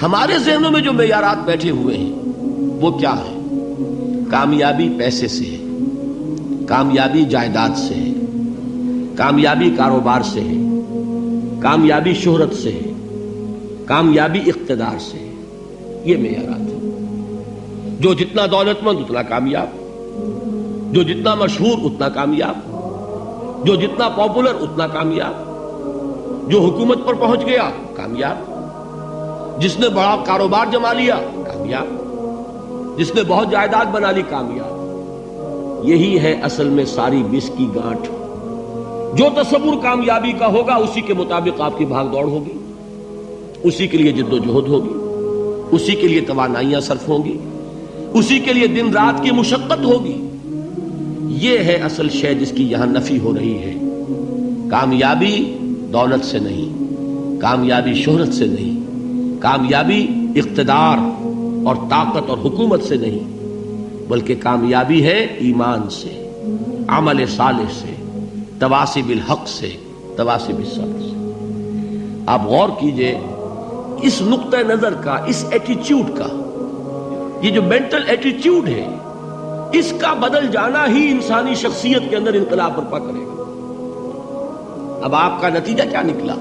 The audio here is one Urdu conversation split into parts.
ہمارے ذہنوں میں جو معیارات بیٹھے ہوئے ہیں وہ کیا ہے؟ کامیابی پیسے سے ہے، کامیابی جائیداد سے ہے، کامیابی کاروبار سے ہے، کامیابی شہرت سے ہے، کامیابی اقتدار سے ہے. یہ معیارات ہیں. جو جتنا دولت مند اتنا کامیاب، جو جتنا مشہور اتنا کامیاب، جو جتنا پاپولر اتنا کامیاب، جو حکومت پر پہنچ گیا کامیاب، جس نے بڑا کاروبار جما لیا کامیاب، جس نے بہت جائیداد بنا لی کامیاب. یہی ہے اصل میں ساری بس کی گانٹھ. جو تصور کامیابی کا ہوگا اسی کے مطابق آپ کی بھاگ دوڑ ہوگی، اسی کے لیے جد و جہد ہوگی، اسی کے لیے توانائیاں صرف ہوں گی، اسی کے لیے دن رات کی مشقت ہوگی. یہ ہے اصل شے جس کی یہاں نفی ہو رہی ہے. کامیابی دولت سے نہیں، کامیابی شہرت سے نہیں، کامیابی اقتدار اور طاقت اور حکومت سے نہیں، بلکہ کامیابی ہے ایمان سے، عمل صالح سے، تواصی بالحق سے، تواصی بالصبر سے. آپ غور کیجئے اس نقطہ نظر کا، اس ایٹیچیوڈ کا، یہ جو مینٹل ایٹیچیوڈ ہے، اس کا بدل جانا ہی انسانی شخصیت کے اندر انقلاب برپا کرے گا. اب آپ کا نتیجہ کیا نکلا؟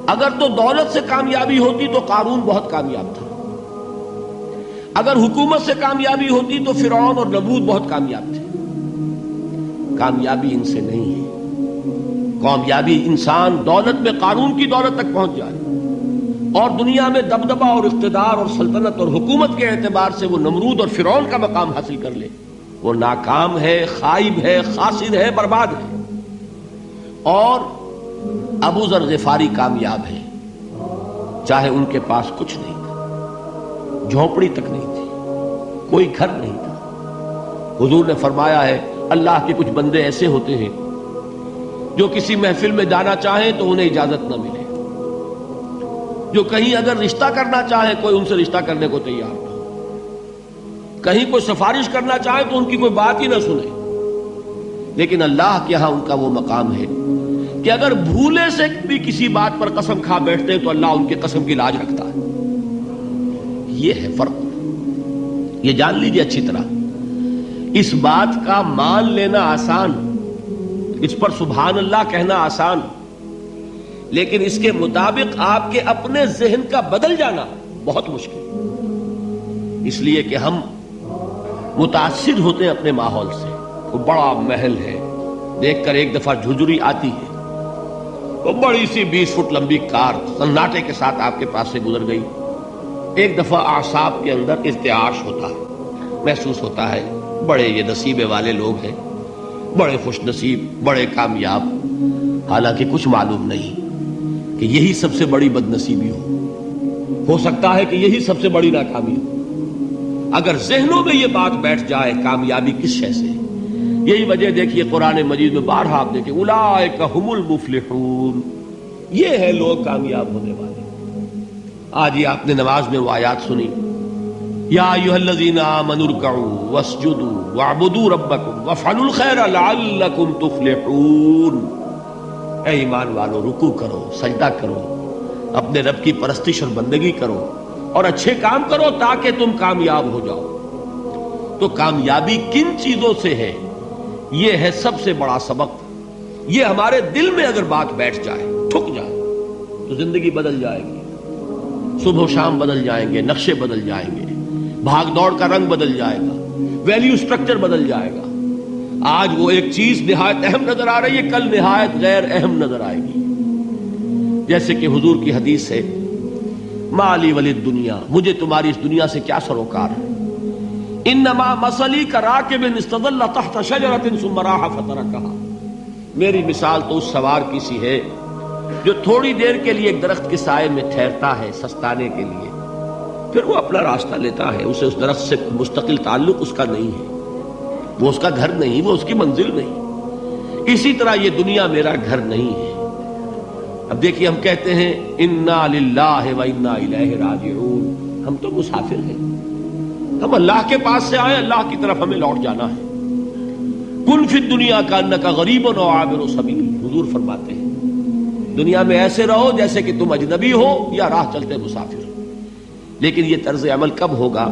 اگر تو دولت سے کامیابی ہوتی تو قارون بہت کامیاب تھا، اگر حکومت سے کامیابی ہوتی تو فرعون اور نمرود بہت کامیاب تھے. کامیابی ان سے نہیں ہے. کامیابی انسان دولت میں قارون کی دولت تک پہنچ جائے اور دنیا میں دبدبہ اور اقتدار اور سلطنت اور حکومت کے اعتبار سے وہ نمرود اور فرعون کا مقام حاصل کر لے، وہ ناکام ہے، خائب ہے، خاسر ہے، برباد ہے. اور ابو ذر غفاری کامیاب ہے، چاہے ان کے پاس کچھ نہیں تھا، جھونپڑی تک نہیں تھی، کوئی گھر نہیں تھا. حضور نے فرمایا ہے اللہ کے کچھ بندے ایسے ہوتے ہیں جو کسی محفل میں جانا چاہیں تو انہیں اجازت نہ ملے، جو کہیں اگر رشتہ کرنا چاہیں کوئی ان سے رشتہ کرنے کو تیار نہ، کہیں کوئی سفارش کرنا چاہے تو ان کی کوئی بات ہی نہ سنے. لیکن اللہ کے ہاں ان کا وہ مقام ہے کہ اگر بھولے سے بھی کسی بات پر قسم کھا بیٹھتے تو اللہ ان کے قسم کی لاج رکھتا ہے. یہ ہے فرق. یہ جان لیجیے اچھی طرح. اس بات کا مان لینا آسان، اس پر سبحان اللہ کہنا آسان، لیکن اس کے مطابق آپ کے اپنے ذہن کا بدل جانا بہت مشکل. اس لیے کہ ہم متاثر ہوتے ہیں اپنے ماحول سے. وہ بڑا محل ہے، دیکھ کر ایک دفعہ جھجری آتی ہے، وہ بڑی سی 20 فٹ لمبی کار سناٹے کے ساتھ آپ کے پاس سے گزر گئی. ایک دفعہ اعصاب کے اندر ارتعاش ہوتا ہے، محسوس ہوتا ہے بڑے یہ نصیبے والے لوگ ہیں، بڑے خوش نصیب، بڑے کامیاب. حالانکہ کچھ معلوم نہیں کہ یہی سب سے بڑی بد نصیبی ہو سکتا ہے کہ یہی سب سے بڑی ناکامی ہو. اگر ذہنوں میں یہ بات بیٹھ جائے کامیابی کس شے سے. یہی وجہ دیکھیے قرآن مجید میں بارہا آپ دیکھیں اولئک ھم المفلحون، یہ ہے لوگ کامیاب ہونے والے. آج یہ آپ نے نماز میں وہ آیات سنی، یا ایھا الذین آمنوا ارکعوا واسجدوا واعبدوا ربکم وافعلوا الخیر لعلکم تفلحون. اے ایمان والو، رکوع کرو، سجدہ کرو، اپنے رب کی پرستش اور بندگی کرو اور اچھے کام کرو تاکہ تم کامیاب ہو جاؤ. تو کامیابی کن چیزوں سے ہے؟ یہ ہے سب سے بڑا سبق. یہ ہمارے دل میں اگر بات بیٹھ جائے، ٹھک جائے، تو زندگی بدل جائے گی. صبح و شام بدل جائیں گے، نقشے بدل جائیں گے، بھاگ دوڑ کا رنگ بدل جائے گا، ویلیو سٹرکچر بدل جائے گا. آج وہ ایک چیز نہایت اہم نظر آ رہی ہے، کل نہایت غیر اہم نظر آئے گی. جیسے کہ حضور کی حدیث ہے مالی ولی دنیا، مجھے تمہاری اس دنیا سے کیا سروکار ہے. انما مثلی کراکب استظل تحت شجرۃ ثم راح فترکها، میری مثال تو اس سوار کی سی ہے جو تھوڑی دیر کے لیے ایک درخت کے سائے میں ٹھہرتا ہے سستانے کے لیے، پھر وہ اپنا راستہ لیتا ہے. اسے اس درخت سے مستقل تعلق اس کا نہیں ہے، وہ اس کا گھر نہیں، وہ اس کی منزل نہیں. اسی طرح یہ دنیا میرا گھر نہیں ہے. اب دیکھیے ہم کہتے ہیں انا للہ و انا الیہ راجعون، ہم تو مسافر ہیں، ہم اللہ کے پاس سے آئے، اللہ کی طرف ہمیں لوٹ جانا ہے. کن فی الدنیا کانک غریب و عابر سبیل، حضور فرماتے ہیں دنیا میں ایسے رہو جیسے کہ تم اجنبی ہو یا راہ چلتے مسافر. لیکن یہ طرز عمل کب ہوگا؟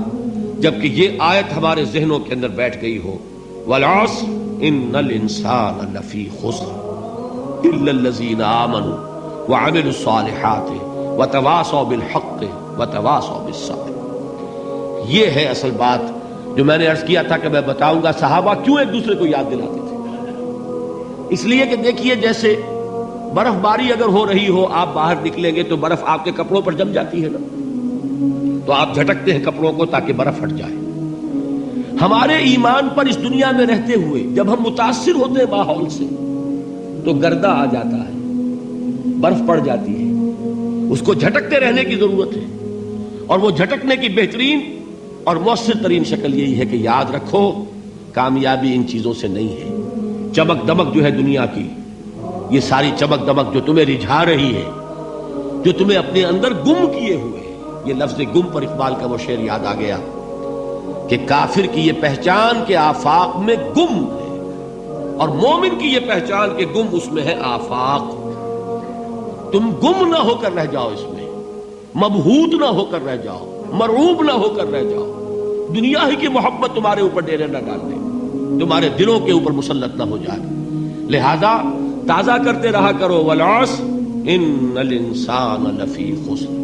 جبکہ یہ آیت ہمارے ذہنوں کے اندر بیٹھ گئی ہو. والعصر ان الانسان لفی خسر الا الذین آمنوا وعملوا الصالحات وتواصوا بالحق وتواصوا بالصبر. یہ ہے اصل بات جو میں نے عرض کیا تھا کہ میں بتاؤں گا صحابہ کیوں ایک دوسرے کو یاد دلاتے تھے. اس لیے کہ دیکھیے جیسے برف باری اگر ہو رہی ہو، آپ باہر نکلیں گے تو برف آپ کے کپڑوں پر جم جاتی ہے نا، تو آپ جھٹکتے ہیں کپڑوں کو تاکہ برف ہٹ جائے. ہمارے ایمان پر اس دنیا میں رہتے ہوئے جب ہم متاثر ہوتے ہیں ماحول سے تو گردہ آ جاتا ہے، برف پڑ جاتی ہے، اس کو جھٹکتے رہنے کی ضرورت ہے. اور وہ جھٹکنے کی بہترین اور مؤثر ترین شکل یہی ہے کہ یاد رکھو کامیابی ان چیزوں سے نہیں ہے. چمک دمک جو ہے دنیا کی، یہ ساری چمک دمک جو تمہیں رجھا رہی ہے، جو تمہیں اپنے اندر گم کیے ہوئے، یہ لفظ گم پر اقبال کا وہ شعر یاد آ گیا کہ کافر کی یہ پہچان کے آفاق میں گم ہے، اور مومن کی یہ پہچان کے گم اس میں ہے آفاق. تم گم نہ ہو کر رہ جاؤ، اس میں مبہوت نہ ہو کر رہ جاؤ، مرعوب نہ ہو کر رہ جاؤ. دنیا ہی کی محبت تمہارے اوپر ڈیرے نہ ڈال دے، تمہارے دلوں کے اوپر مسلط نہ ہو جائے. لہذا تازہ کرتے رہا کرو والعصر ان الانسان لفی خسر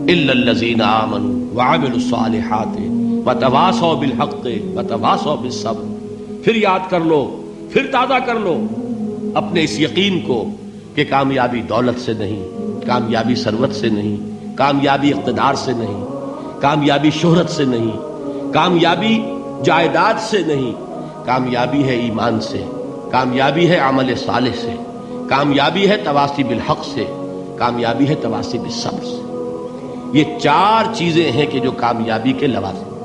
الا الذین آمنوا وعملوا الصالحات وتواصوا بالحق وتواصوا بالصبر. پھر یاد کر لو، پھر تازہ کر لو اپنے اس یقین کو کہ کامیابی دولت سے نہیں، کامیابی ثروت سے نہیں، کامیابی اقتدار سے نہیں، کامیابی شہرت سے نہیں، کامیابی جائیداد سے نہیں، کامیابی ہے ایمان سے، کامیابی ہے عمل صالح سے، کامیابی ہے تواصی بالحق سے، کامیابی ہے تواصی بالصبر سے. یہ چار چیزیں ہیں کہ جو کامیابی کے لوازم